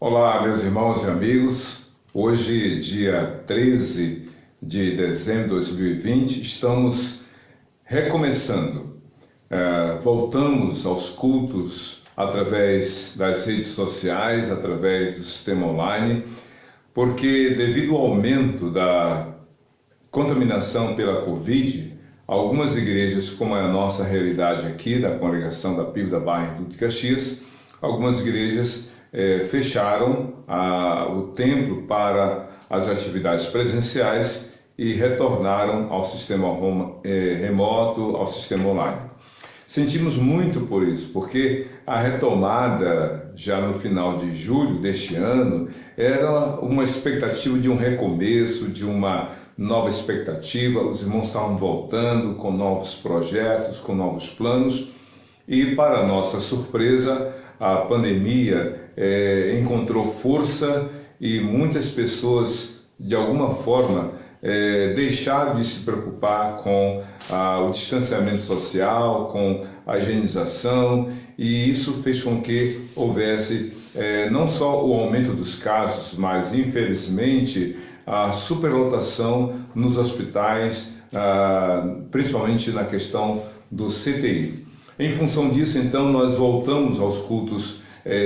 Olá, meus irmãos e amigos. Hoje, dia 13 de dezembro de 2020, estamos recomeçando. Voltamos aos cultos através das redes sociais, através do sistema online, porque devido ao aumento da contaminação pela Covid, algumas igrejas, como é a nossa realidade aqui, da congregação da PIB da Barra em Duque de Caxias, algumas igrejas fecharam o templo para as atividades presenciais e retornaram ao sistema remoto, ao sistema online. Sentimos muito por isso, porque a retomada já no final de julho deste ano era uma expectativa de um recomeço, de uma nova expectativa. Os irmãos estavam voltando com novos projetos, com novos planos e, para nossa surpresa, a pandemia encontrou força e muitas pessoas, de alguma forma, deixaram de se preocupar com o distanciamento social, com a higienização, e isso fez com que houvesse não só o aumento dos casos, mas, infelizmente, a superlotação nos hospitais, principalmente na questão do CTI. Em função disso, então, nós voltamos aos cultos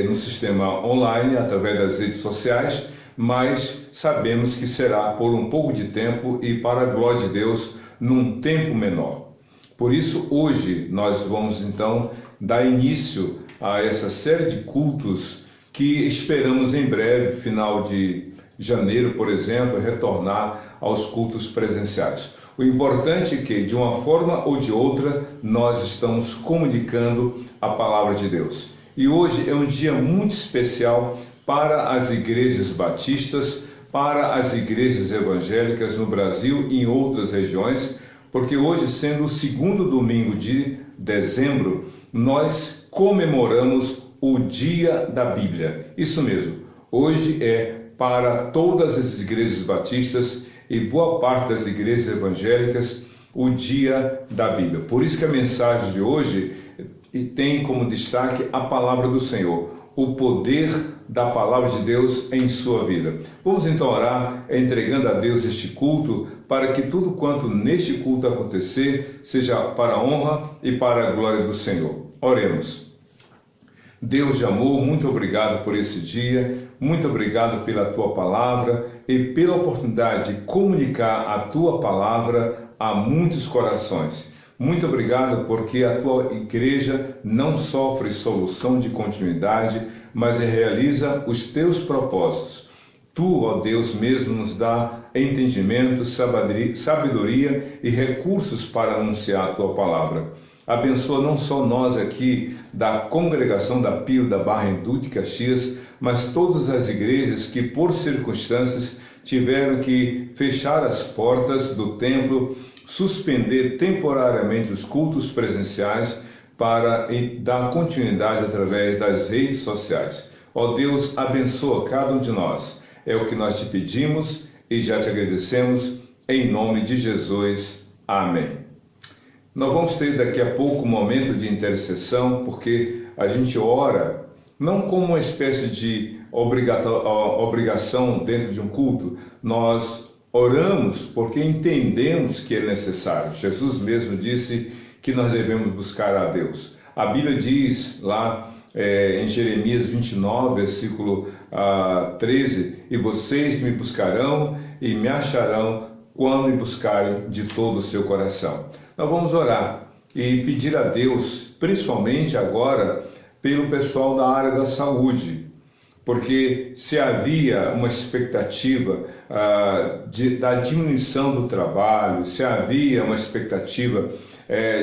no sistema online, através das redes sociais, mas sabemos que será por um pouco de tempo e, para a glória de Deus, num tempo menor. Por isso, hoje, nós vamos, então, dar início a essa série de cultos que esperamos em breve, final de janeiro, por exemplo, retornar aos cultos presenciais. O importante é que, de uma forma ou de outra, nós estamos comunicando a palavra de Deus. E hoje é um dia muito especial para as igrejas batistas, para as igrejas evangélicas no Brasil e em outras regiões, porque hoje, sendo o segundo domingo de dezembro, nós comemoramos o Dia da Bíblia. Isso mesmo, hoje é para todas as igrejas batistas e boa parte das igrejas evangélicas o Dia da Bíblia. Por isso que a mensagem de hoje tem como destaque a palavra do Senhor, o poder da palavra de Deus em sua vida. Vamos então orar, entregando a Deus este culto, para que tudo quanto neste culto acontecer seja para a honra e para a glória do Senhor. Oremos. Deus de amor, muito obrigado por esse dia, muito obrigado pela tua palavra e pela oportunidade de comunicar a tua palavra a muitos corações. Muito obrigado porque a tua igreja não sofre solução de continuidade, mas realiza os teus propósitos. Tu, ó Deus, mesmo nos dá entendimento, sabedoria e recursos para anunciar a tua palavra. Abençoa não só nós aqui da congregação da Pio da Barra em Duque de Caxias, mas todas as igrejas que por circunstâncias tiveram que fechar as portas do templo, suspender temporariamente os cultos presenciais para dar continuidade através das redes sociais. Ó Deus, abençoa cada um de nós. É o que nós te pedimos e já te agradecemos em nome de Jesus. Amém. Nós vamos ter daqui a pouco um momento de intercessão, porque a gente ora não como uma espécie de obrigação dentro de um culto, nós oramos porque entendemos que é necessário. Jesus mesmo disse que nós devemos buscar a Deus. A Bíblia diz lá em Jeremias 29, versículo 13, e vocês me buscarão e me acharão quando me buscarem de todo o seu coração. Nós vamos orar e pedir a Deus, principalmente agora, pelo pessoal da área da saúde, porque se havia uma expectativa da diminuição do trabalho, se havia uma expectativa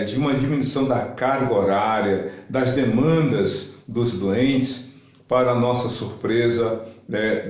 de uma diminuição da carga horária, das demandas dos doentes, para nossa surpresa,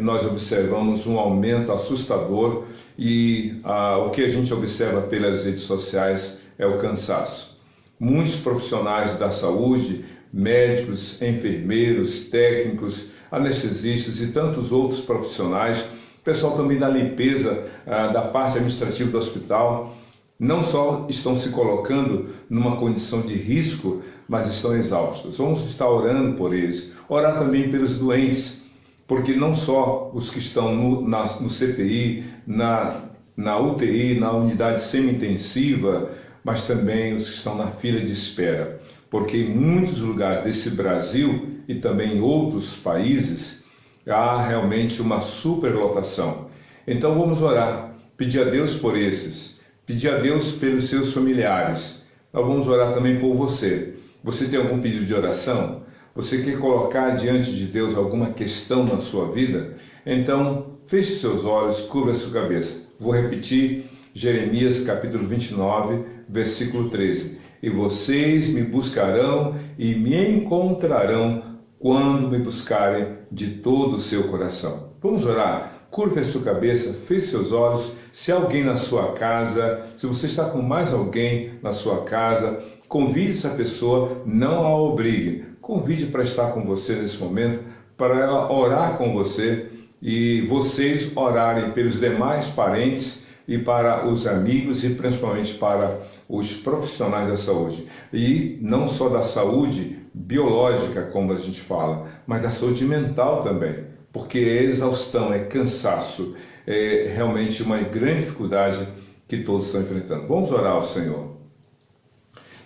nós observamos um aumento assustador e o que a gente observa pelas redes sociais é o cansaço. Muitos profissionais da saúde, médicos, enfermeiros, técnicos, anestesistas e tantos outros profissionais, pessoal também da limpeza, da parte administrativa do hospital, não só estão se colocando numa condição de risco, mas estão exaustos. Vamos estar orando por eles, orar também pelos doentes, porque não só os que estão no CTI, na UTI, na unidade semi-intensiva, mas também os que estão na fila de espera, porque em muitos lugares desse Brasil e também em outros países há realmente uma superlotação. Então vamos orar, pedir a Deus por esses, pedir a Deus pelos seus familiares. Nós vamos orar também por você. Você tem algum pedido de oração? Você quer colocar diante de Deus alguma questão na sua vida? Então, feche seus olhos, cubra a sua cabeça. Vou repetir Jeremias capítulo 29, versículo 13. E vocês me buscarão e me encontrarão quando me buscarem de todo o seu coração. Vamos orar? Curva a sua cabeça, feche seus olhos. Se há alguém na sua casa, se você está com mais alguém na sua casa, convide essa pessoa, não a obrigue. Convide para estar com você nesse momento, para ela orar com você e vocês orarem pelos demais parentes e para os amigos e principalmente para os profissionais da saúde. E não só da saúde biológica, como a gente fala, mas da saúde mental também, porque é exaustão, é cansaço, é realmente uma grande dificuldade que todos estão enfrentando. Vamos orar ao Senhor.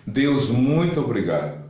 Deus, muito obrigado.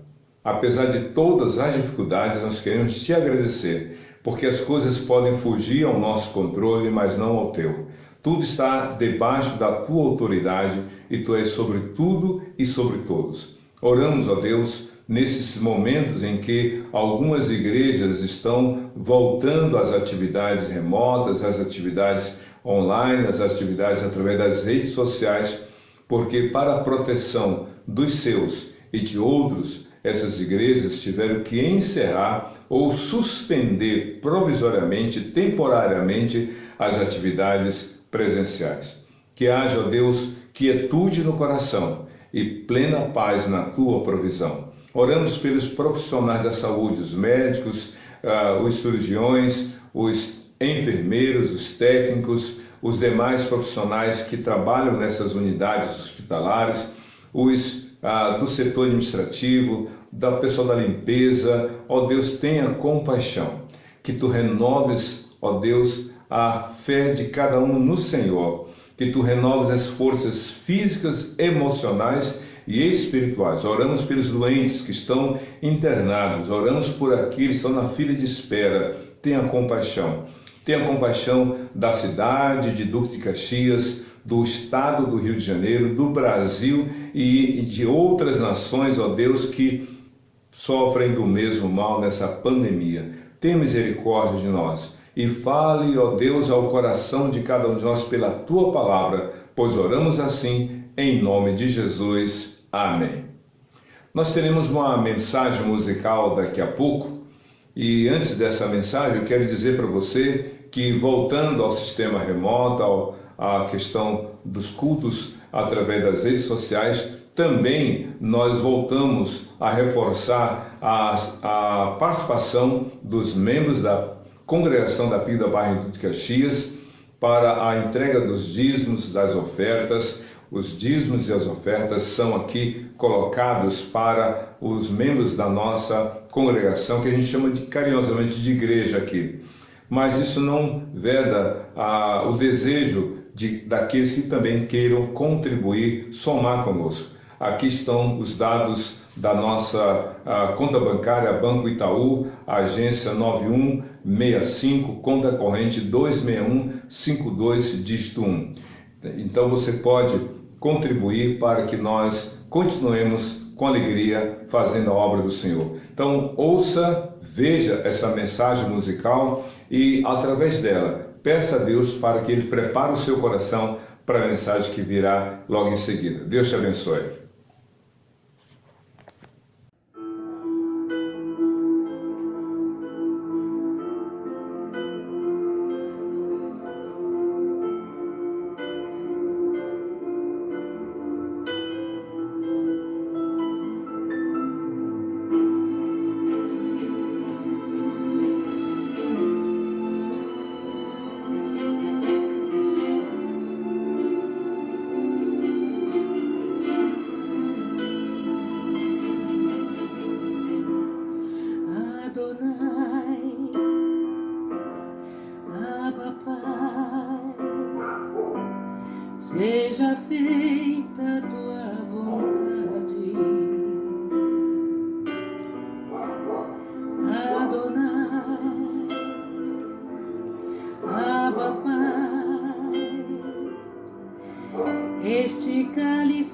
Apesar de todas as dificuldades, nós queremos te agradecer, porque as coisas podem fugir ao nosso controle, mas não ao teu. Tudo está debaixo da tua autoridade e tu és sobre tudo e sobre todos. Oramos, ó Deus, nesses momentos em que algumas igrejas estão voltando às atividades remotas, às atividades online, às atividades através das redes sociais, porque para a proteção dos seus e de outros, essas igrejas tiveram que encerrar ou suspender provisoriamente, temporariamente, as atividades presenciais. Que haja, ó Deus, quietude no coração e plena paz na tua provisão. Oramos pelos profissionais da saúde, os médicos, os cirurgiões, os enfermeiros, os técnicos, os demais profissionais que trabalham nessas unidades hospitalares, os do setor administrativo, da pessoa da limpeza. Ó Deus, tenha compaixão, que tu renoves, ó Deus, a fé de cada um no Senhor, que tu renoves as forças físicas, emocionais e espirituais. Oramos pelos doentes que estão internados, oramos por aqueles que estão na fila de espera. Tenha compaixão. Tenha compaixão da cidade de Duque de Caxias, do estado do Rio de Janeiro, do Brasil e de outras nações, ó Deus, que sofrem do mesmo mal nessa pandemia. Tenha misericórdia de nós e fale, ó Deus, ao coração de cada um de nós pela tua palavra, pois oramos assim em nome de Jesus. Amém. Nós teremos uma mensagem musical daqui a pouco e antes dessa mensagem eu quero dizer para você que, voltando ao sistema remoto, à questão dos cultos através das redes sociais, também nós voltamos a reforçar a participação dos membros da congregação da PIB da Barra de Caxias para a entrega dos dízimos, das ofertas. Os dízimos e as ofertas são aqui colocados para os membros da nossa congregação, que a gente chama carinhosamente de igreja aqui. Mas isso não veda o desejo daqueles que também queiram contribuir, somar conosco. Aqui estão os dados da nossa conta bancária, Banco Itaú, agência 9165, conta corrente 26152, dígito 1. Então você pode contribuir para que nós continuemos com alegria fazendo a obra do Senhor. Então ouça, veja essa mensagem musical e através dela peça a Deus para que Ele prepare o seu coração para a mensagem que virá logo em seguida. Deus te abençoe.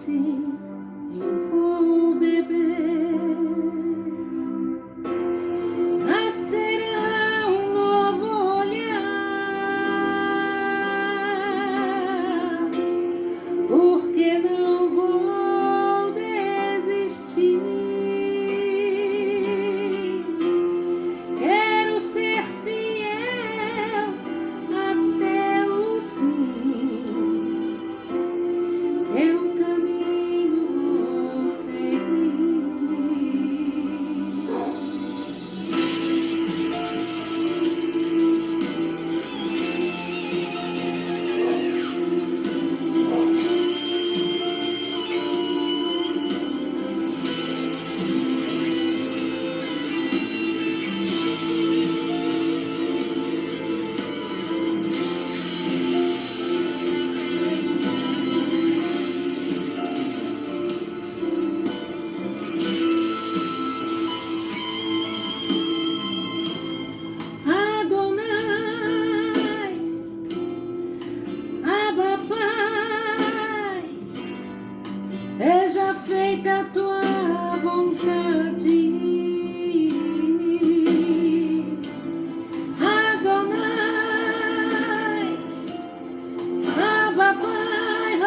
cálice eu vou beber. Nascerá um novo olhar, porque não vou desistir. Quero ser fiel até o fim. Teu caminho vou seguir. Adonai, Abba Pai, seja feita a tua vontade. Adonai, Abba Pai,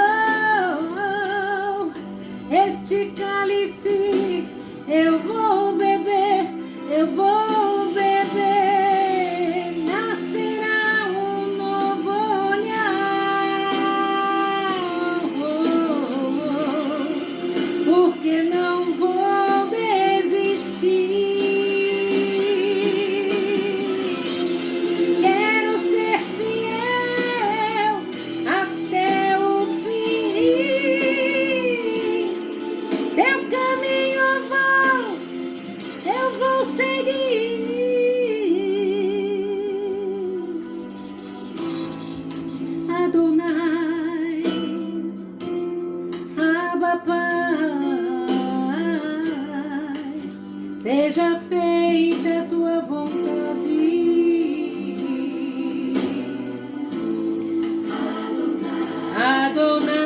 este cálice eu vou beber, eu vou beber. Nascerá um novo olhar, porque não vou desistir. Quero ser fiel até o fim. Teu caminho eu vou seguir. Adonai, Abba Pai, seja feita a tua vontade. Adonai,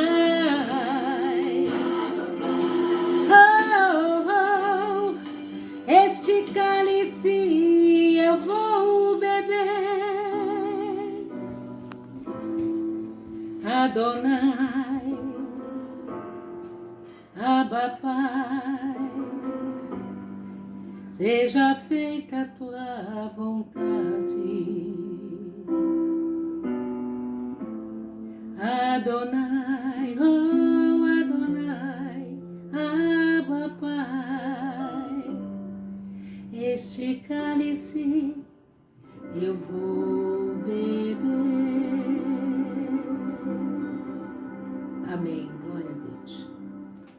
este cálice eu vou beber. Adonai, Abba Pai, seja feita a tua vontade. Adonai, oh Adonai, Abba Pai, este cálice eu vou beber. Amém. Glória a Deus.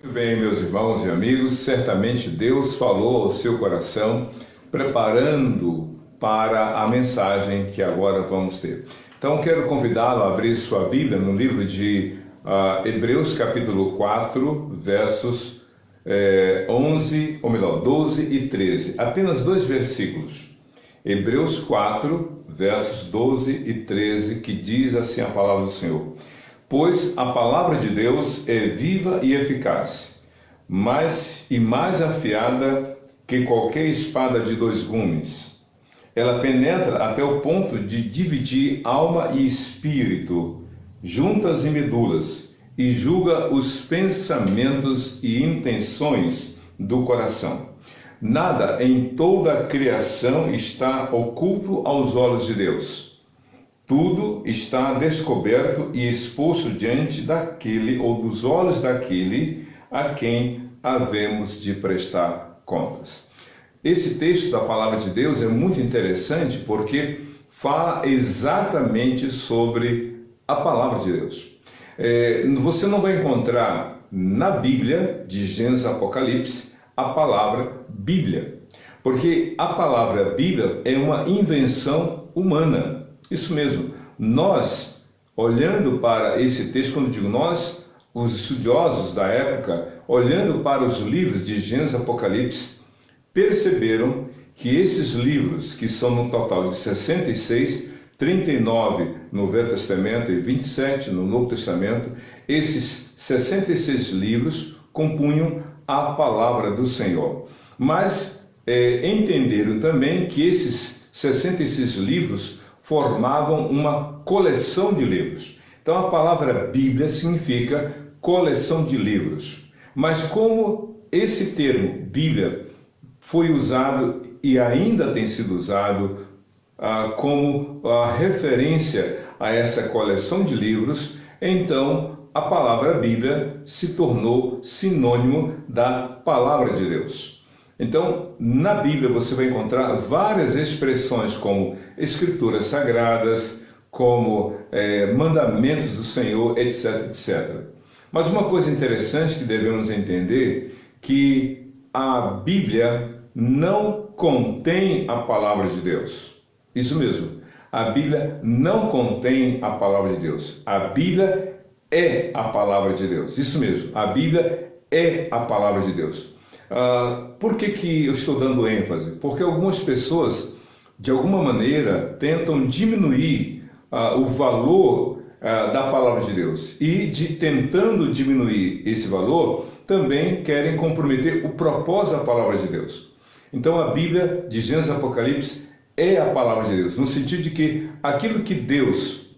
Muito bem, meus irmãos e amigos, certamente Deus falou ao seu coração, preparando para a mensagem que agora vamos ter. Então, quero convidá-lo a abrir sua Bíblia no livro de Hebreus, capítulo 4, versos 12 e 13. Apenas 2 versículos. Hebreus 4, versos 12 e 13, que diz assim a palavra do Senhor: Pois a palavra de Deus é viva e eficaz, mais afiada que qualquer espada de 2 gumes. Ela penetra até o ponto de dividir alma e espírito, juntas e medulas, e julga os pensamentos e intenções do coração. Nada em toda a criação está oculto aos olhos de Deus. Tudo está descoberto e exposto diante daquele ou dos olhos daquele a quem havemos de prestar contas. Esse texto da palavra de Deus é muito interessante porque fala exatamente sobre a palavra de Deus. Você não vai encontrar na Bíblia, de Gênesis a Apocalipse, a palavra Bíblia, porque a palavra Bíblia é uma invenção humana. Isso mesmo, nós, olhando para esse texto, quando digo nós, os estudiosos da época, olhando para os livros de Gênesis e Apocalipse, perceberam que esses livros, que são no total de 66, 39 no Velho Testamento e 27 no Novo Testamento, esses 66 livros compunham a palavra do Senhor. Mas entenderam também que esses 66 livros formavam uma coleção de livros. Então a palavra Bíblia significa coleção de livros. Mas como esse termo Bíblia foi usado e ainda tem sido usado como referência a essa coleção de livros, então a palavra Bíblia se tornou sinônimo da palavra de Deus. Então, na Bíblia você vai encontrar várias expressões como escrituras sagradas, como mandamentos do Senhor, etc, etc. Mas uma coisa interessante que devemos entender, que a Bíblia não contém a palavra de Deus. Isso mesmo, a Bíblia não contém a palavra de Deus. A Bíblia é a palavra de Deus. Isso mesmo, a Bíblia é a palavra de Deus. Por que eu estou dando ênfase? Porque algumas pessoas, de alguma maneira, tentam diminuir o valor da palavra de Deus. E, tentando diminuir esse valor, também querem comprometer o propósito da palavra de Deus. Então, a Bíblia, de Gênesis a Apocalipse, é a palavra de Deus, no sentido de que aquilo que Deus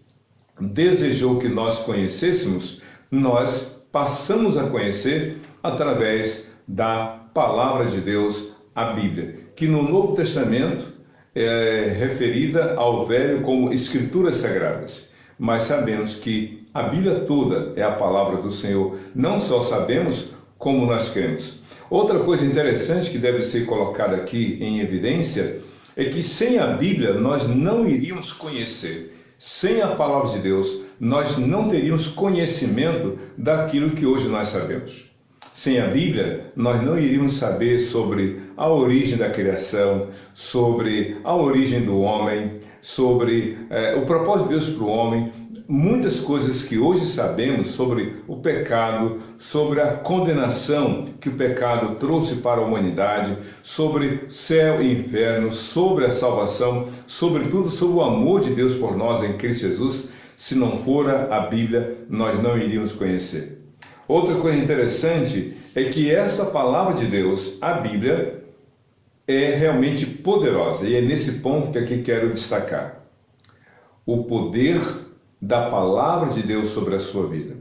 desejou que nós conhecêssemos, nós passamos a conhecer através da palavra de Deus, a Bíblia, que no Novo Testamento é referida ao Velho como Escrituras Sagradas. Mas sabemos que a Bíblia toda é a palavra do Senhor. Não só sabemos, como nós cremos. Outra coisa interessante que deve ser colocada aqui em evidência é que sem a Bíblia nós não iríamos conhecer. Sem a palavra de Deus, nós não teríamos conhecimento daquilo que hoje nós sabemos. Sem a Bíblia, nós não iríamos saber sobre a origem da criação, sobre a origem do homem, sobre o propósito de Deus para o homem, muitas coisas que hoje sabemos sobre o pecado, sobre a condenação que o pecado trouxe para a humanidade, sobre céu e inferno, sobre a salvação, sobretudo sobre o amor de Deus por nós em Cristo Jesus. Se não fora a Bíblia, nós não iríamos conhecer. Outra coisa interessante é que essa palavra de Deus, a Bíblia, é realmente poderosa. E é nesse ponto que aqui quero destacar. O poder da palavra de Deus sobre a sua vida.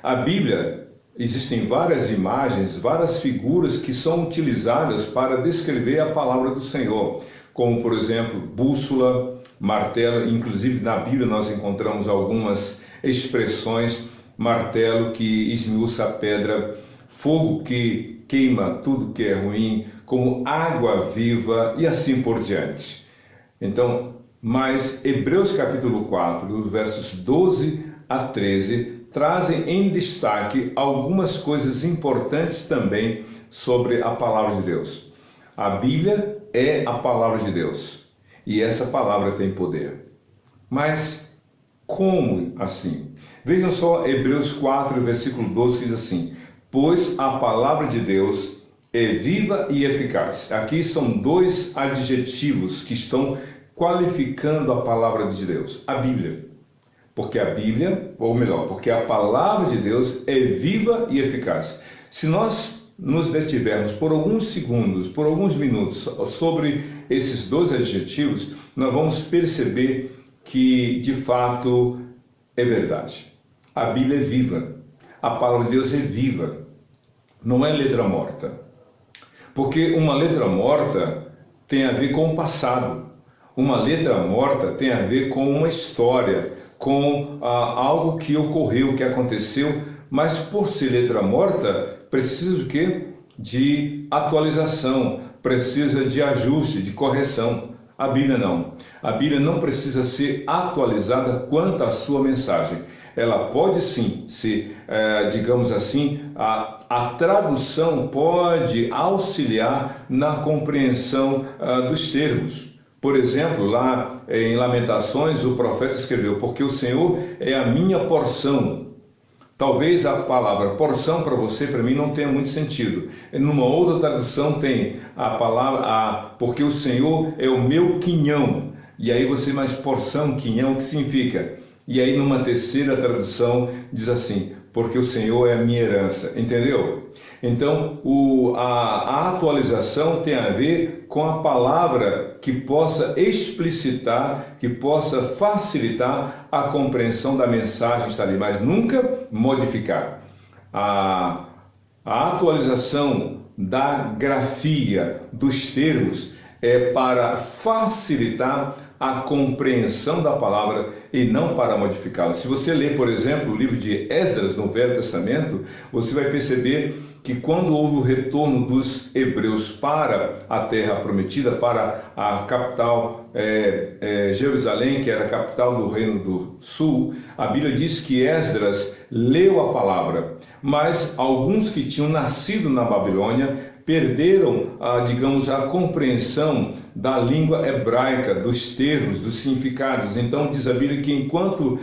A Bíblia, existem várias imagens, várias figuras que são utilizadas para descrever a palavra do Senhor. Como, por exemplo, bússola, martelo. Inclusive na Bíblia nós encontramos algumas expressões. Martelo que esmiuça a pedra, fogo que queima tudo que é ruim, como água viva e assim por diante. Então, mas Hebreus capítulo 4, dos versos 12 a 13, trazem em destaque algumas coisas importantes também sobre a palavra de Deus. A Bíblia é a palavra de Deus e essa palavra tem poder. Mas como assim? Vejam só Hebreus 4, versículo 12, que diz assim: pois a palavra de Deus é viva e eficaz. Aqui são dois adjetivos que estão qualificando a palavra de Deus. A Bíblia. Porque a Bíblia, ou melhor, porque a palavra de Deus é viva e eficaz. Se nós nos detivermos por alguns segundos, por alguns minutos sobre esses dois adjetivos, nós vamos perceber que de fato é verdade. A Bíblia é viva. A palavra de Deus é viva. Não é letra morta. Porque uma letra morta tem a ver com o passado. Uma letra morta tem a ver com uma história, com algo que ocorreu, que aconteceu, mas por ser letra morta, precisa de quê? De atualização, precisa de ajuste, de correção. A Bíblia não. A Bíblia não precisa ser atualizada quanto à sua mensagem. Ela pode sim ser, digamos assim, a tradução pode auxiliar na compreensão dos termos. Por exemplo, lá em Lamentações, o profeta escreveu: porque o Senhor é a minha porção. Talvez a palavra porção para você, para mim, não tenha muito sentido. Numa outra tradução tem a palavra porque o Senhor é o meu quinhão. E aí você mais porção, quinhão, o que significa? E aí numa terceira tradução diz assim, porque o Senhor é a minha herança, entendeu? Então a atualização tem a ver com a palavra que possa explicitar, que possa facilitar a compreensão da mensagem que está ali, mas nunca modificar. A atualização da grafia dos termos é para facilitar a compreensão da palavra e não para modificá-la. Se você ler, por exemplo, o livro de Esdras no Velho Testamento, você vai perceber que quando houve o retorno dos hebreus para a terra prometida, para a capital Jerusalém, que era a capital do Reino do Sul, a Bíblia diz que Esdras leu a palavra, mas alguns que tinham nascido na Babilônia perderam, a compreensão da língua hebraica, dos termos, dos significados. Então diz a Bíblia que enquanto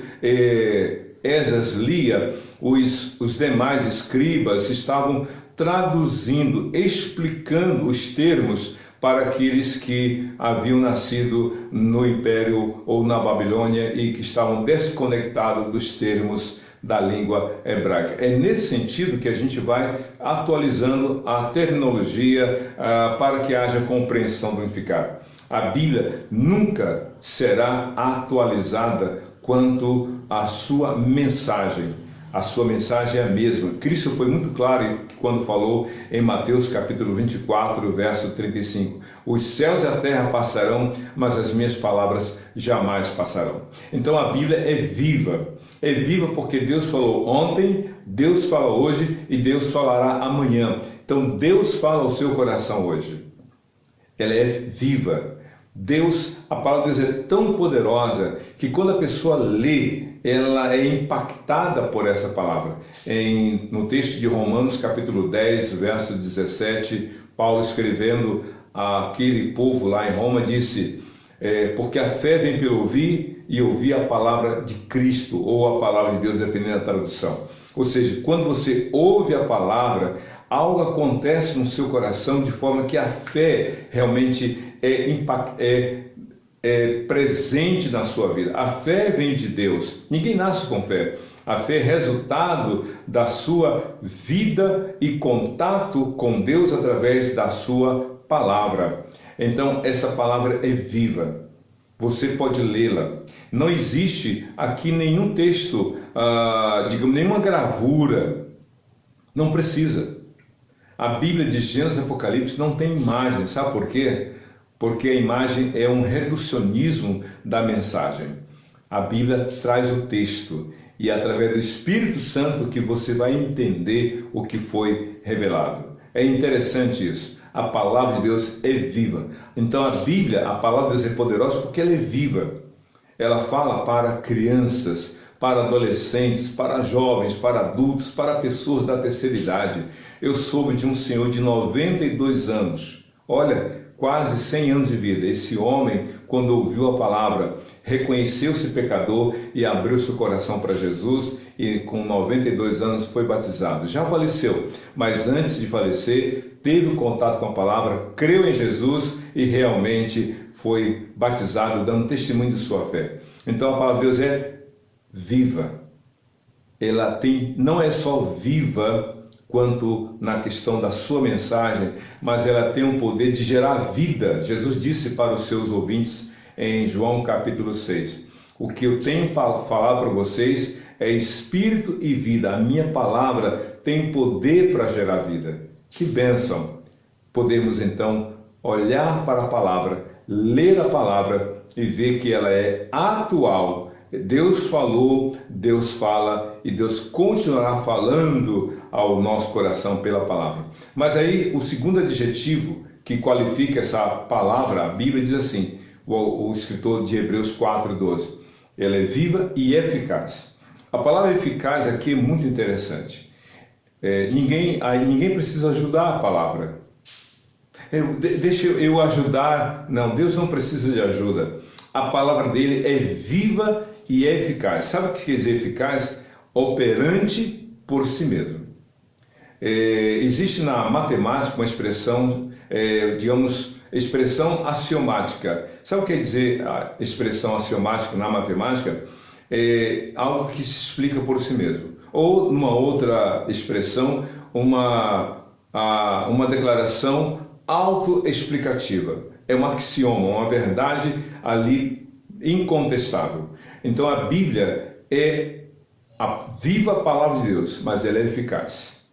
Esdras lia, os demais escribas estavam traduzindo, explicando os termos para aqueles que haviam nascido no Império ou na Babilônia e que estavam desconectados dos termos da língua hebraica. É nesse sentido que a gente vai atualizando a terminologia para que haja compreensão do significado. A Bíblia nunca será atualizada quanto à sua mensagem. A sua mensagem é a mesma. Cristo foi muito claro quando falou em Mateus capítulo 24, verso 35. Os céus e a terra passarão, mas as minhas palavras jamais passarão. Então a Bíblia é viva. É viva porque Deus falou ontem, Deus fala hoje e Deus falará amanhã. Então Deus fala ao seu coração hoje. Ela é viva. A palavra de Deus é tão poderosa que quando a pessoa lê, ela é impactada por essa palavra. No texto de Romanos, capítulo 10, verso 17, Paulo escrevendo àquele povo lá em Roma, disse, porque a fé vem pelo ouvir e ouvir a palavra de Cristo, ou a palavra de Deus, dependendo da tradução. Ou seja, quando você ouve a palavra, algo acontece no seu coração de forma que a fé realmente é presente na sua vida. A fé vem de Deus. Ninguém nasce com fé. A fé é resultado da sua vida e contato com Deus através da sua palavra. Então, essa palavra é viva. Você pode lê-la. Não existe aqui nenhum texto, nenhuma gravura. Não precisa. A Bíblia de Gênesis e Apocalipse não tem imagem. Sabe por quê? Porque a imagem é um reducionismo da mensagem. A Bíblia traz o texto e é através do Espírito Santo que você vai entender o que foi revelado. É interessante isso. A palavra de Deus é viva. Então a Bíblia, a palavra de Deus é poderosa porque ela é viva. Ela fala para crianças, para adolescentes, para jovens, para adultos, para pessoas da terceira idade. Eu soube de um senhor de 92 anos. Olha, quase 100 anos de vida. Esse homem, quando ouviu a palavra, reconheceu-se pecador e abriu seu coração para Jesus e com 92 anos foi batizado. Já faleceu, mas antes de falecer, teve contato com a palavra, creu em Jesus e realmente foi batizado, dando testemunho de sua fé. Então a palavra de Deus é viva. Ela não é só viva quanto na questão da sua mensagem, mas ela tem o poder de gerar vida. Jesus disse para os seus ouvintes em João capítulo 6, o que eu tenho para falar para vocês é espírito e vida. A minha palavra tem poder para gerar vida. Que bênção! Podemos então olhar para a palavra, ler a palavra e ver que ela é atual. Deus falou, Deus fala e Deus continuará falando ao nosso coração pela palavra. Mas aí o segundo adjetivo que qualifica essa palavra, a Bíblia diz assim, o escritor de Hebreus 4:12, ela é viva e eficaz. A palavra eficaz aqui é muito interessante. Ninguém precisa ajudar a palavra. Deixa eu ajudar. Não, Deus não precisa de ajuda. A palavra dele é viva e é eficaz. Sabe o que quer dizer eficaz? Operante por si mesmo. Existe na matemática uma expressão, expressão axiomática. Sabe o que quer dizer a expressão axiomática na matemática? É algo que se explica por si mesmo. Ou, numa outra expressão, uma declaração autoexplicativa. É um axioma, uma verdade ali incontestável. Então a Bíblia é a viva palavra de Deus, mas ela é eficaz.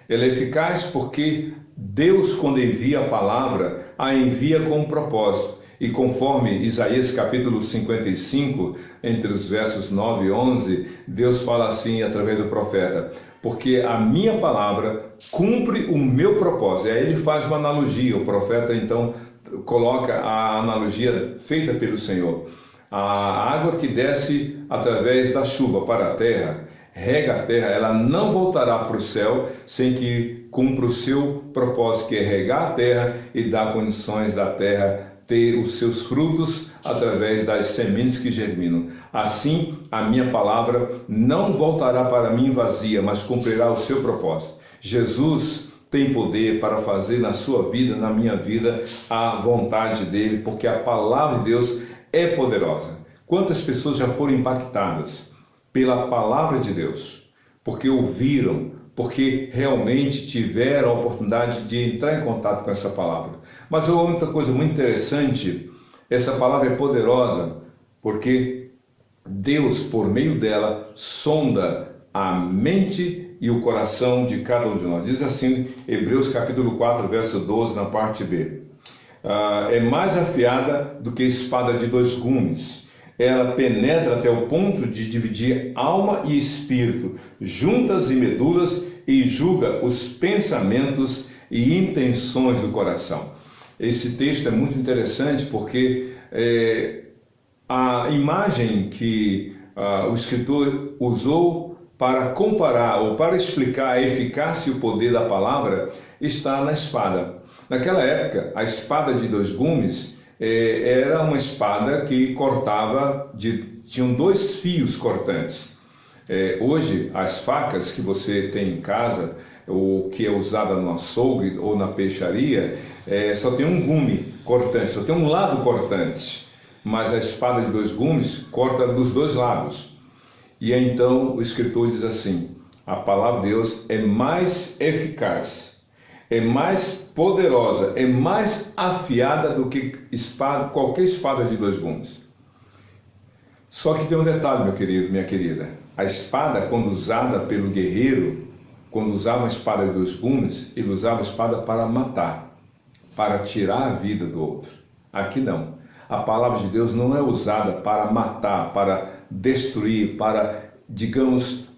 Ela é eficaz porque Deus, quando envia a palavra, a envia com um propósito. E conforme Isaías capítulo 55, entre os versos 9 e 11, Deus fala assim através do profeta: porque a minha palavra cumpre o meu propósito. E aí ele faz uma analogia, o profeta então coloca a analogia feita pelo Senhor. A água que desce através da chuva para a terra, rega a terra, ela não voltará para o céu sem que cumpra o seu propósito, que é regar a terra e dar condições da terra ter os seus frutos através das sementes que germinam. Assim, a minha palavra não voltará para mim vazia, mas cumprirá o seu propósito. Jesus tem poder para fazer na sua vida, na minha vida, a vontade dele, porque a palavra de Deus é poderosa. Quantas pessoas já foram impactadas pela palavra de Deus, porque ouviram, porque realmente tiveram a oportunidade de entrar em contato com essa palavra. Mas outra coisa muito interessante, essa palavra é poderosa, porque Deus, por meio dela, sonda a mente e o coração de cada um de nós. Diz assim, Hebreus capítulo 4, verso 12, na parte B. É mais afiada do que espada de dois gumes. Ela penetra até o ponto de dividir alma e espírito, juntas e medulas, e julga os pensamentos e intenções do coração. Esse texto é muito interessante porque a imagem que o escritor usou para comparar ou para explicar a eficácia e o poder da palavra está na espada. Naquela época, a espada de dois gumes era uma espada que cortava, tinham dois fios cortantes. Hoje, as facas que você tem em casa, ou que é usada no açougue ou na peixaria, só tem um gume cortante, só tem um lado cortante. Mas a espada de dois gumes corta dos dois lados. E então o escritor diz assim: a palavra de Deus é mais eficaz, é mais poderosa, é mais afiada do que qualquer espada de dois gumes. Só que tem um detalhe, meu querido, minha querida. A espada, quando usada pelo guerreiro, quando usava a espada de dois gumes, ele usava a espada para matar, para tirar a vida do outro. Aqui não. A palavra de Deus não é usada para matar, para destruir, para, digamos,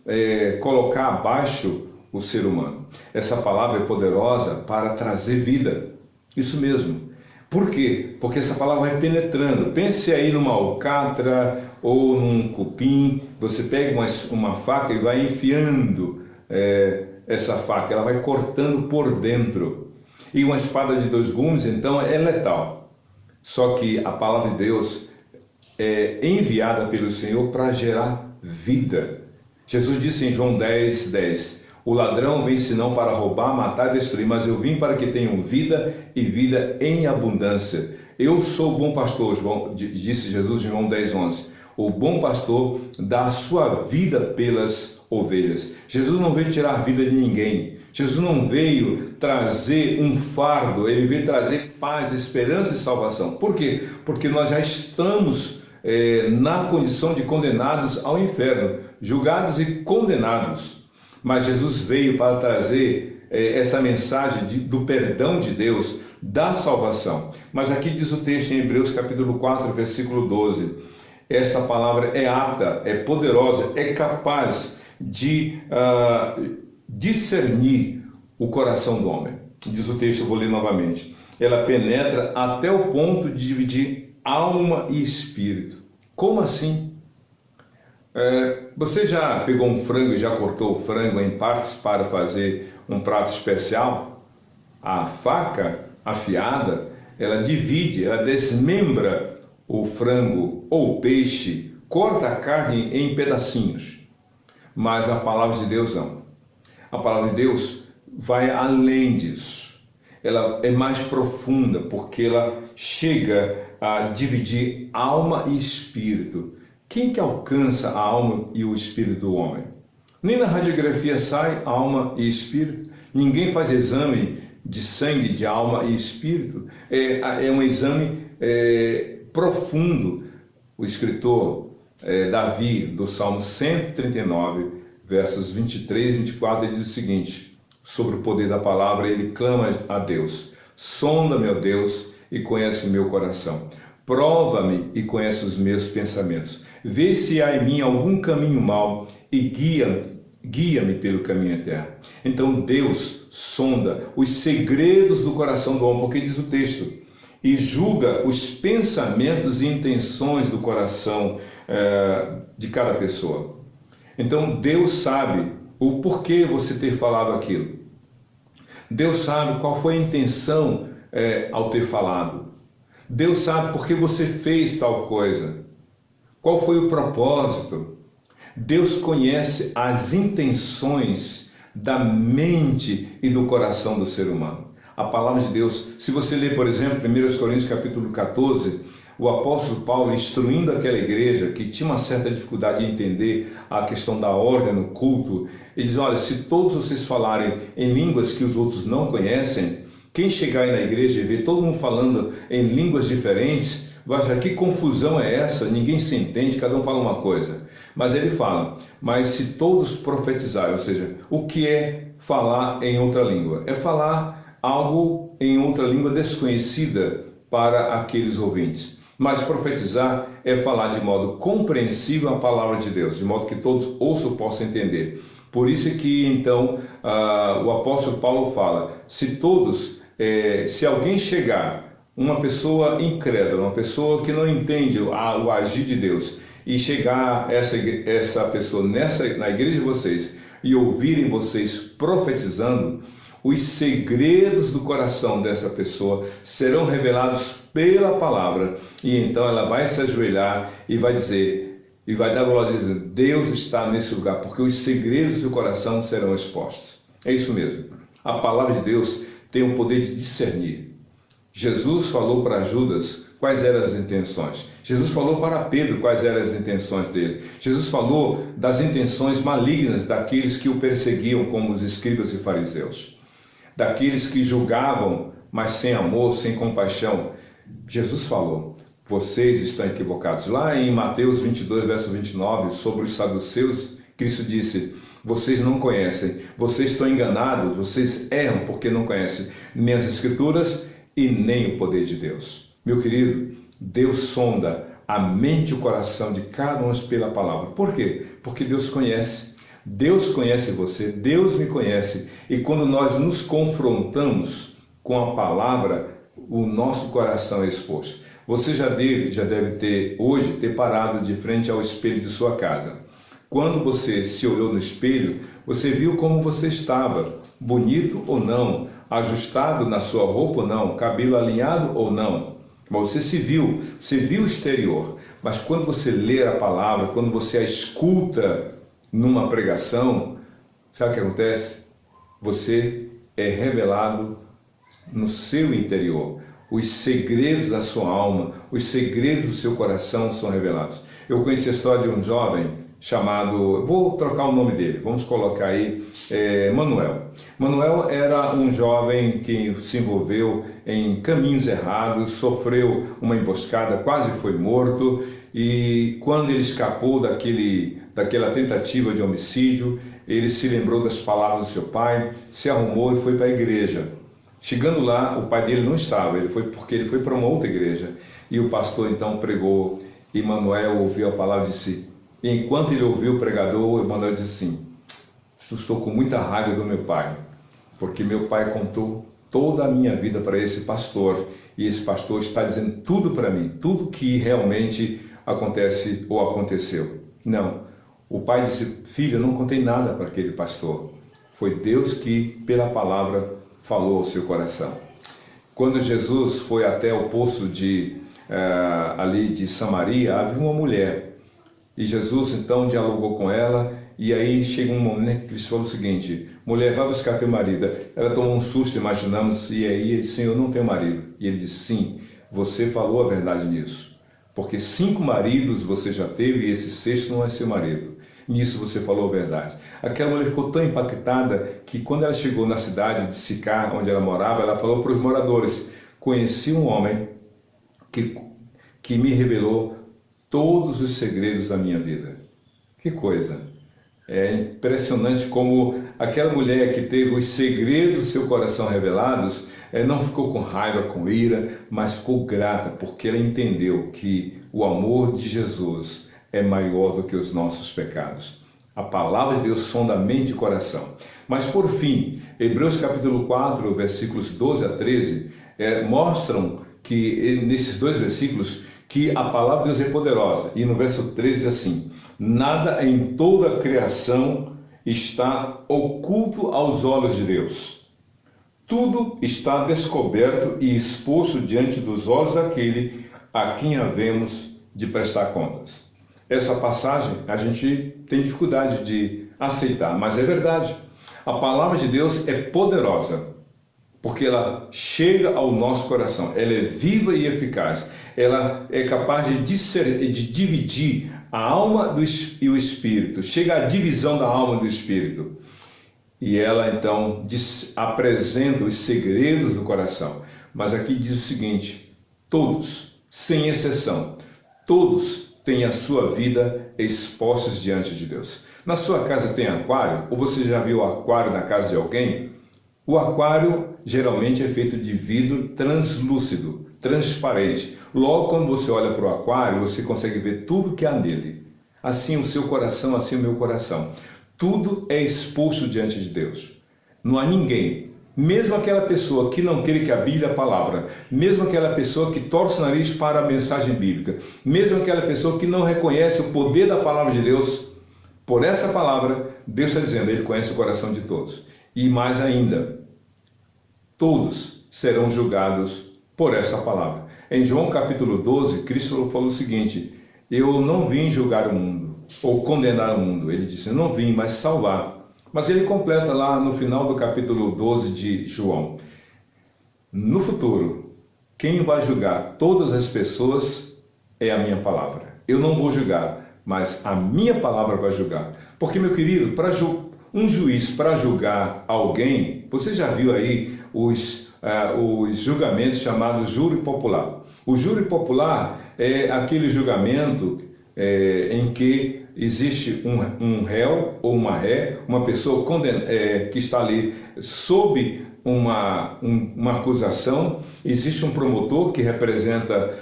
colocar abaixo o ser humano. Essa palavra é poderosa para trazer vida. Isso mesmo. Por quê? Porque essa palavra vai penetrando. Pense aí numa alcatra ou num cupim. Você pega uma faca e vai enfiando essa faca. Ela vai cortando por dentro. E uma espada de dois gumes, então, é letal. Só que a palavra de Deus é enviada pelo Senhor para gerar vida. Jesus disse em João 10, 10: o ladrão vem senão para roubar, matar e destruir, mas eu vim para que tenham vida e vida em abundância. Eu sou o bom pastor, disse Jesus em João 10, 11. O bom pastor dá a sua vida pelas ovelhas. Jesus não veio tirar a vida de ninguém. Jesus não veio trazer um fardo, ele veio trazer paz, esperança e salvação. Por quê? Porque nós já estamos na condição de condenados ao inferno, julgados e condenados. Mas Jesus veio para trazer essa mensagem do perdão de Deus, da salvação. Mas aqui diz o texto em Hebreus capítulo 4, versículo 12. Essa palavra é apta, é poderosa, é capaz de discernir o coração do homem. Diz o texto, eu vou ler novamente. Ela penetra até o ponto de dividir alma e espírito. Como assim? Você já pegou um frango e já cortou o frango em partes para fazer um prato especial? A faca afiada, ela divide, ela desmembra o frango ou o peixe, corta a carne em pedacinhos. Mas a palavra de Deus não. A palavra de Deus vai além disso. ela é mais profunda, porque ela chega a dividir alma e espírito. Quem que alcança a alma e o espírito do homem? Nem na radiografia sai alma e espírito. Ninguém faz exame de sangue, de alma e espírito. É um exame profundo. O escritor Davi, do Salmo 139, versos 23 e 24, ele diz o seguinte, sobre o poder da palavra, ele clama a Deus: sonda, meu Deus, e conhece o meu coração. Prova-me e conhece os meus pensamentos. Vê se há em mim algum caminho mau e guia-me pelo caminho eterno. Então Deus sonda os segredos do coração do homem, porque diz o texto, e julga os pensamentos e intenções do coração de cada pessoa. Então Deus sabe o porquê você ter falado aquilo. Deus sabe qual foi a intenção ao ter falado. Deus sabe por que você fez tal coisa. Qual foi o propósito? Deus conhece as intenções da mente e do coração do ser humano. A palavra de Deus, se você ler, por exemplo, 1 Coríntios capítulo 14, o apóstolo Paulo instruindo aquela igreja que tinha uma certa dificuldade de entender a questão da ordem no culto, ele diz, olha, se todos vocês falarem em línguas que os outros não conhecem, quem chegar aí na igreja e ver todo mundo falando em línguas diferentes, vai achar, que confusão é essa? Ninguém se entende, cada um fala uma coisa. Mas ele fala, mas se todos profetizarem, ou seja, o que é falar em outra língua? É falar algo em outra língua desconhecida para aqueles ouvintes. Mas profetizar é falar de modo compreensível a palavra de Deus, de modo que todos ouçam e possam entender. Por isso que então o apóstolo Paulo fala, se alguém chegar, uma pessoa incrédula, uma pessoa que não entende o agir de Deus, e chegar essa pessoa na igreja de vocês e ouvirem vocês profetizando, os segredos do coração dessa pessoa serão revelados pela palavra, e então ela vai se ajoelhar e vai dizer, e vai dar glória dizendo, Deus está nesse lugar, porque os segredos do coração serão expostos. É isso mesmo. A palavra de Deus tem o poder de discernir. Jesus falou para Judas quais eram as intenções. Jesus falou para Pedro quais eram as intenções dele. Jesus falou das intenções malignas daqueles que o perseguiam, como os escribas e fariseus. Daqueles que julgavam, mas sem amor, sem compaixão. Jesus falou, vocês estão equivocados. Lá em Mateus 22, verso 29, sobre os saduceus, Cristo disse, vocês não conhecem, vocês estão enganados, vocês erram porque não conhecem nem as Escrituras e nem o poder de Deus. Meu querido, Deus sonda a mente e o coração de cada um pela palavra. Por quê? Porque Deus conhece. Deus conhece você, Deus me conhece. E quando nós nos confrontamos com a palavra, o nosso coração é exposto. Você já deve ter parado de frente ao espelho de sua casa. Quando você se olhou no espelho, você viu como você estava, bonito ou não, ajustado na sua roupa ou não, cabelo alinhado ou não. Mas você viu o exterior. Mas quando você lê a palavra, quando você a escuta numa pregação, sabe o que acontece? Você é revelado no seu interior. Os segredos da sua alma, os segredos do seu coração são revelados. Eu conheci a história de um jovem chamado, vou trocar o nome dele, vamos colocar aí, Manuel. Manuel era um jovem que se envolveu em caminhos errados, sofreu uma emboscada, quase foi morto, e quando ele escapou daquela tentativa de homicídio, ele se lembrou das palavras do seu pai, se arrumou e foi para a igreja. Chegando lá, o pai dele não estava, porque ele foi para uma outra igreja, e o pastor então pregou, e Manuel ouviu a palavra e disse, e enquanto ele ouviu o pregador, Manuel disse assim, estou com muita raiva do meu pai, porque meu pai contou toda a minha vida para esse pastor, e esse pastor está dizendo tudo para mim, tudo que realmente acontece ou aconteceu. Não, o pai disse, filho, eu não contei nada para aquele pastor, foi Deus que, pela palavra, falou ao seu coração. Quando Jesus foi até o poço ali de Samaria, havia uma mulher, e Jesus então dialogou com ela E aí chega um momento que Cristo falou o seguinte: mulher, vai buscar teu marido. Ela tomou um susto, imaginamos, e aí ele disse: Senhor, eu não tenho marido. E ele disse: sim, você falou a verdade nisso. Porque 5 maridos você já teve e esse 6º não é seu marido. Nisso você falou a verdade. Aquela mulher ficou tão impactada que quando ela chegou na cidade de Sicar, onde ela morava, ela falou para os moradores: conheci um homem que me revelou todos os segredos da minha vida. Que coisa! É impressionante como aquela mulher que teve os segredos do seu coração revelados, não ficou com raiva, com ira, mas ficou grata, porque ela entendeu que o amor de Jesus é maior do que os nossos pecados. A palavra de Deus sonda a mente e coração. Mas por fim, Hebreus capítulo 4, versículos 12 a 13, mostram que nesses 2 versículos que a palavra de Deus é poderosa. E no verso 13 diz assim: nada em toda a criação está oculto aos olhos de Deus. Tudo está descoberto e exposto diante dos olhos daquele a quem havemos de prestar contas. Essa passagem a gente tem dificuldade de aceitar, mas é verdade. A palavra de Deus é poderosa, porque ela chega ao nosso coração, ela é viva e eficaz, ela é capaz de dividir a alma e o espírito, chega à divisão da alma e do espírito. E ela então apresenta os segredos do coração. Mas aqui diz o seguinte: todos, sem exceção, todos têm a sua vida expostos diante de Deus. Na sua casa tem aquário? Ou você já viu o aquário na casa de alguém? O aquário geralmente é feito de vidro translúcido, transparente. Logo, quando você olha para o aquário, você consegue ver tudo que há nele. Assim o seu coração, assim o meu coração. Tudo é exposto diante de Deus. Não há ninguém, mesmo aquela pessoa que não crê que a Bíblia é a palavra, mesmo aquela pessoa que torce o nariz para a mensagem bíblica, mesmo aquela pessoa que não reconhece o poder da palavra de Deus, por essa palavra, Deus está dizendo, Ele conhece o coração de todos. E mais ainda, todos serão julgados por essa palavra. Em João capítulo 12, Cristo falou o seguinte: eu não vim julgar o mundo, ou condenar o mundo. Ele disse: eu não vim, mas salvar. Mas ele completa lá no final do capítulo 12 de João: no futuro, quem vai julgar todas as pessoas é a minha palavra. Eu não vou julgar, mas a minha palavra vai julgar. Porque, meu querido, um juiz para julgar alguém, você já viu aí os julgamentos chamados júri popular. O júri popular é aquele julgamento em que existe um réu ou uma ré, uma pessoa que está ali sob uma acusação, existe um promotor que representa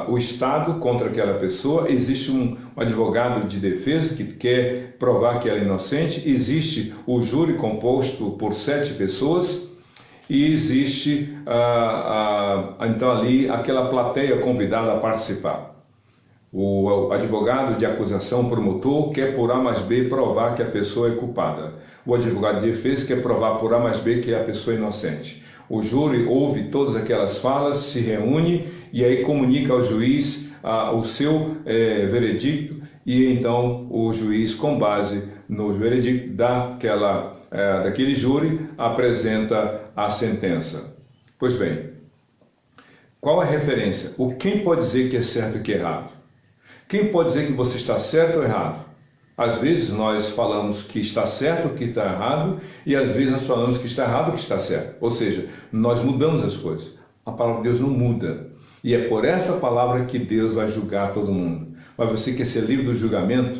o Estado contra aquela pessoa, existe um advogado de defesa que quer provar que ela é inocente, existe o júri composto por 7 pessoas e existe então ali aquela plateia convidada a participar. O advogado de acusação, promotor, quer por A mais B provar que a pessoa é culpada. O advogado de defesa quer provar por A mais B que a pessoa é inocente. O júri ouve todas aquelas falas, se reúne e aí comunica ao juiz o seu veredicto, e então o juiz, com base no veredicto daquele júri, apresenta a sentença. Pois bem, qual a referência? Quem pode dizer que é certo e que é errado? Quem pode dizer que você está certo ou errado? Às vezes nós falamos que está certo ou que está errado, e às vezes nós falamos que está errado ou que está certo. Ou seja, nós mudamos as coisas. A palavra de Deus não muda. E é por essa palavra que Deus vai julgar todo mundo. Mas você quer ser livre do julgamento?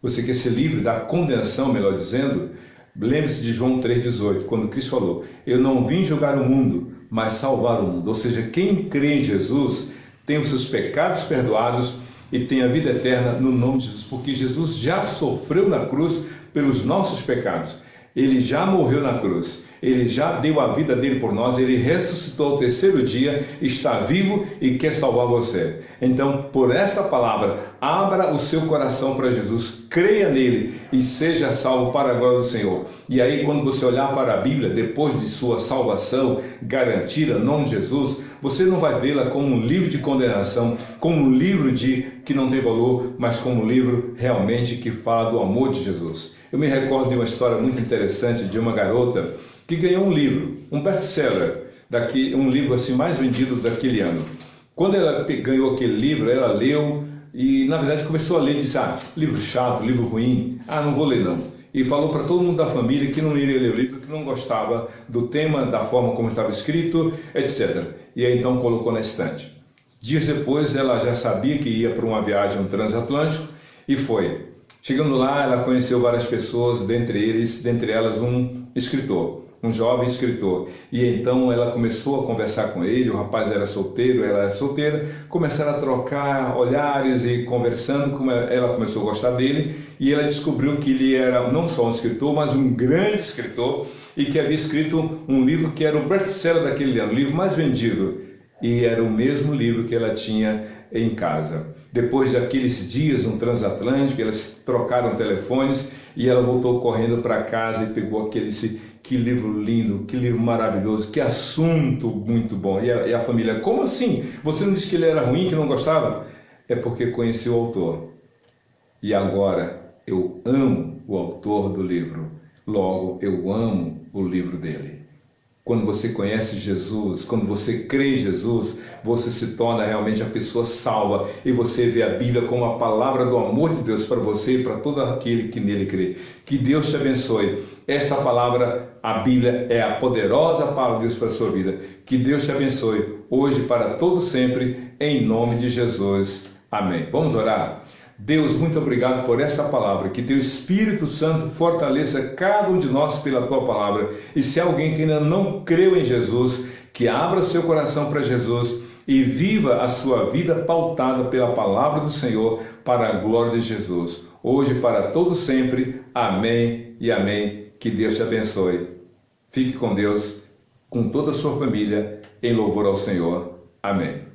Você quer ser livre da condenação, melhor dizendo? Lembre-se de João 3,18, quando Cristo falou: eu não vim julgar o mundo, mas salvar o mundo. Ou seja, quem crê em Jesus tem os seus pecados perdoados e tem a vida eterna no nome de Jesus, porque Jesus já sofreu na cruz pelos nossos pecados. Ele já morreu na cruz, ele já deu a vida dele por nós, ele ressuscitou ao 3º dia, está vivo e quer salvar você. Então, por essa palavra, abra o seu coração para Jesus, creia nele e seja salvo para a glória do Senhor. E aí, quando você olhar para a Bíblia, depois de sua salvação garantida, em nome de Jesus, você não vai vê-la como um livro de condenação, como um livro que não tem valor, mas como um livro realmente que fala do amor de Jesus. Eu me recordo de uma história muito interessante de uma garota que ganhou um livro, um best-seller, um livro assim mais vendido daquele ano. Quando ela ganhou aquele livro, ela leu e na verdade começou a ler e disse: livro chato, livro ruim, não vou ler não. E falou para todo mundo da família que não iria ler o livro, que não gostava do tema, da forma como estava escrito, etc. E aí então colocou na estante. Dias depois ela já sabia que ia para uma viagem transatlântico e foi. Chegando lá, ela conheceu várias pessoas, dentre elas um escritor, um jovem escritor. E então ela começou a conversar com ele, o rapaz era solteiro, ela era solteira, começaram a trocar olhares e conversando, como ela começou a gostar dele, e ela descobriu que ele era não só um escritor, mas um grande escritor, e que havia escrito um livro que era o best-seller daquele ano, o livro mais vendido. E era o mesmo livro que ela tinha em casa. Depois daqueles dias no transatlântico, elas trocaram telefones e ela voltou correndo para casa e pegou que livro lindo, que livro maravilhoso, que assunto muito bom. E a família: como assim? Você não disse que ele era ruim, que não gostava? É porque conheci o autor. E agora eu amo o autor do livro. Logo, eu amo o livro dele. Quando você conhece Jesus, quando você crê em Jesus, você se torna realmente a pessoa salva e você vê a Bíblia como a palavra do amor de Deus para você e para todo aquele que nele crê. Que Deus te abençoe. Esta palavra, a Bíblia, é a poderosa palavra de Deus para a sua vida. Que Deus te abençoe hoje para todo sempre, em nome de Jesus. Amém. Vamos orar? Deus, muito obrigado por esta palavra, que teu Espírito Santo fortaleça cada um de nós pela tua palavra. E se alguém que ainda não creu em Jesus, que abra seu coração para Jesus e viva a sua vida pautada pela palavra do Senhor para a glória de Jesus. Hoje e para todo sempre. Amém e amém. Que Deus te abençoe. Fique com Deus, com toda a sua família, em louvor ao Senhor. Amém.